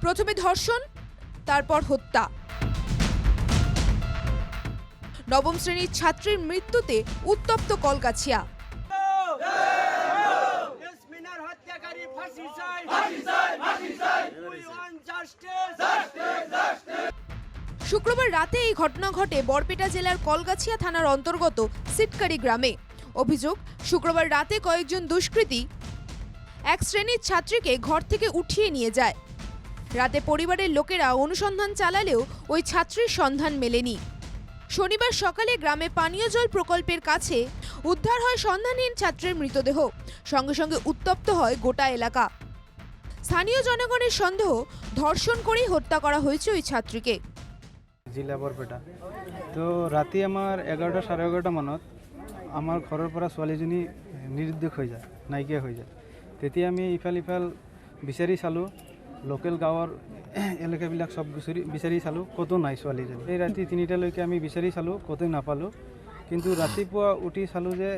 প্রথমে ধর্ষণ, তারপর হত্যা। নবম শ্রেণীর ছাত্রীর মৃত্যুতে উত্তপ্ত কলগাছিয়া। শুক্রবার রাতে এই ঘটনা ঘটে বরপেটা জেলার কলগাছিয়া থানার অন্তর্গত সিটকারি গ্রামে। অভিযোগ, শুক্রবার রাতে কয়েকজন দুষ্কৃতী এক শ্রেণীর ছাত্রীকে ঘর থেকে উঠিয়ে নিয়ে যায়। রাতে পরিবারের লোকেরা অনুসন্ধান চালালেও ওই ছাত্রীর সন্ধান মেলেনি। শনিবার সকালে গ্রামে পানীয় জল প্রকল্পের কাছে উদ্ধার হয় সন্ধানহীন ছাত্রের মৃতদেহ। সঙ্গে সঙ্গে উত্তপ্ত হয় গোটা এলাকা। স্থানীয় জনগণের সন্দেহ, ধর্ষণ করেই হত্যা করা হয়েছে ওই ছাত্রীকে। জিলা বৰপেটা তো ৰাতি আমাৰ 11টা সাড়ে 11টা মানত আমাৰ ঘৰৰ পৰা ছোৱালীজনী নিৰুদ্দেশ হৈ যায়, নাইকিয়া হৈ যায়। তেতিয়া আমি ইফাল বিচাৰি চালোঁ, লোকেল গাঁৱৰ এলেকাবিলাক সব বিচাৰি চালোঁ, ক'তো নাই ছোৱালীজনী। এই ৰাতি 3টালৈকে আমি বিচাৰি চালোঁ, ক'তো নাপালোঁ। কিন্তু ৰাতিপুৱা উঠি চালোঁ যে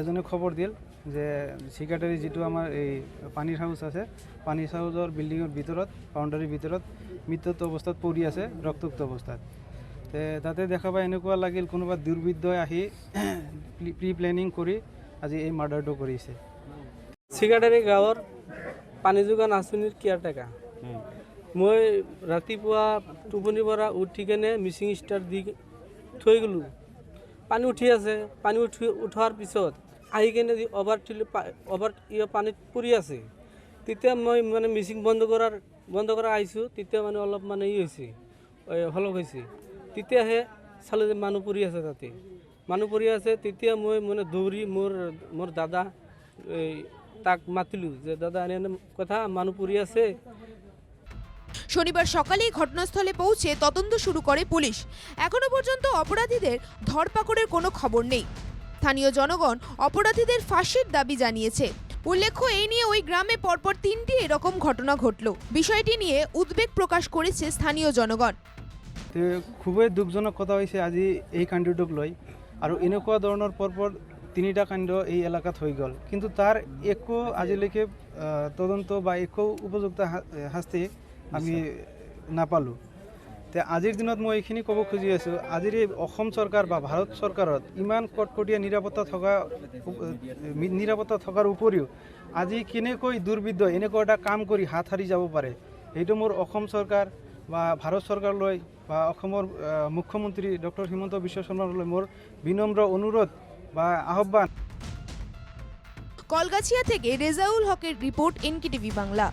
এজনে খবৰ দিল যে চিকাটাৰী যিটো আমাৰ এই পানীৰ হাউচ আছে, পানীৰ হাউচৰ বিল্ডিঙৰ ভিতৰত, বাউণ্ডাৰীৰ ভিতৰত মৃত্যুত অৱস্থাত পৰি আছে, ৰক্তাক্ত অৱস্থাত। তাতে দেখা পাই এনেকুৱা লাগিল কোনোবা দুৰ্বৃত্তই আহি প্ৰি প্লেনিং কৰি আজি এই মাৰ্ডাৰটো কৰিছে। চিকাটাৰী গাঁৱৰ পানী যোগান আঁচনিৰ কেয়াৰটেকাৰ। মই ৰাতিপুৱা টোপনিৰ পৰা উঠি কেনে মিচিং ষ্টাৰ দি থৈ গ'লোঁ। পানী উঠি আছে, পানী উঠাৰ পিছত আহি কেনে অভাৰ পানীত পৰি আছে। তেতিয়া মই মানে মিচিং বন্ধ কৰা আহিছোঁ। তেতিয়া মানে অলপ মানে হৈছে, হলক হৈছে। তেতিয়াহে চালোঁ যে মানুহ পৰি আছে, তাতে মানুহ পৰি আছে। তেতিয়া মই মানে দৌৰি মোৰ দাদা তাক মাতিলোঁ যে দাদা এনে কথা, মানুহ পৰি আছে। শনিবার সকালেই ঘটনাস্থলে পৌঁছে তদন্ত শুরু করে পুলিশ। এখনো পর্যন্ত অপরাধীদের ধরপাকড়ের কোনো খবর নেই। স্থানীয় জনগণ অপরাধীদের ফাঁসির দাবি জানিয়েছে। উল্লেখ্য, এই নিয়ে ওই গ্রামে পরপর 3টি এরকম ঘটনা ঘটল। বিষয়টি নিয়ে উদ্বেগ প্রকাশ করেছে স্থানীয় জনগণ। খুবই দুঃখজনক কথা হৈছে আজি এই কাণ্ডটোক লৈ। আৰু এনেকুৱা ধৰণৰ পৰপৰ 3টা কাণ্ড এই এলেকাত হৈ গ'ল, কিন্তু তাৰ একো আজিলৈকে তদন্ত বা একো উপযুক্ত শাস্তি আমি নাপালোঁ। আজিৰ দিনত মই এইখিনি ক'ব খুজি আছোঁ, আজিৰ এই অসম চৰকাৰ বা ভাৰত চৰকাৰত ইমান কটকটীয়া নিৰাপত্তা থকাৰ উপৰিও আজি কেনেকৈ দুৰ্বৃত্ত এনেকুৱা এটা কাম কৰি হাত সাৰি যাব পাৰে, সেইটো মোৰ অসম চৰকাৰ বা ভাৰত চৰকাৰলৈ বা অসমৰ মুখ্যমন্ত্ৰী ডক্টৰ হিমন্ত বিশ্ব শৰ্মালৈ মোৰ বিনম্ৰ অনুৰোধ বা আহ্বান। কলগাছিয়া থেকে রেজাউল হকের রিপোর্ট, NKTV বাংলা।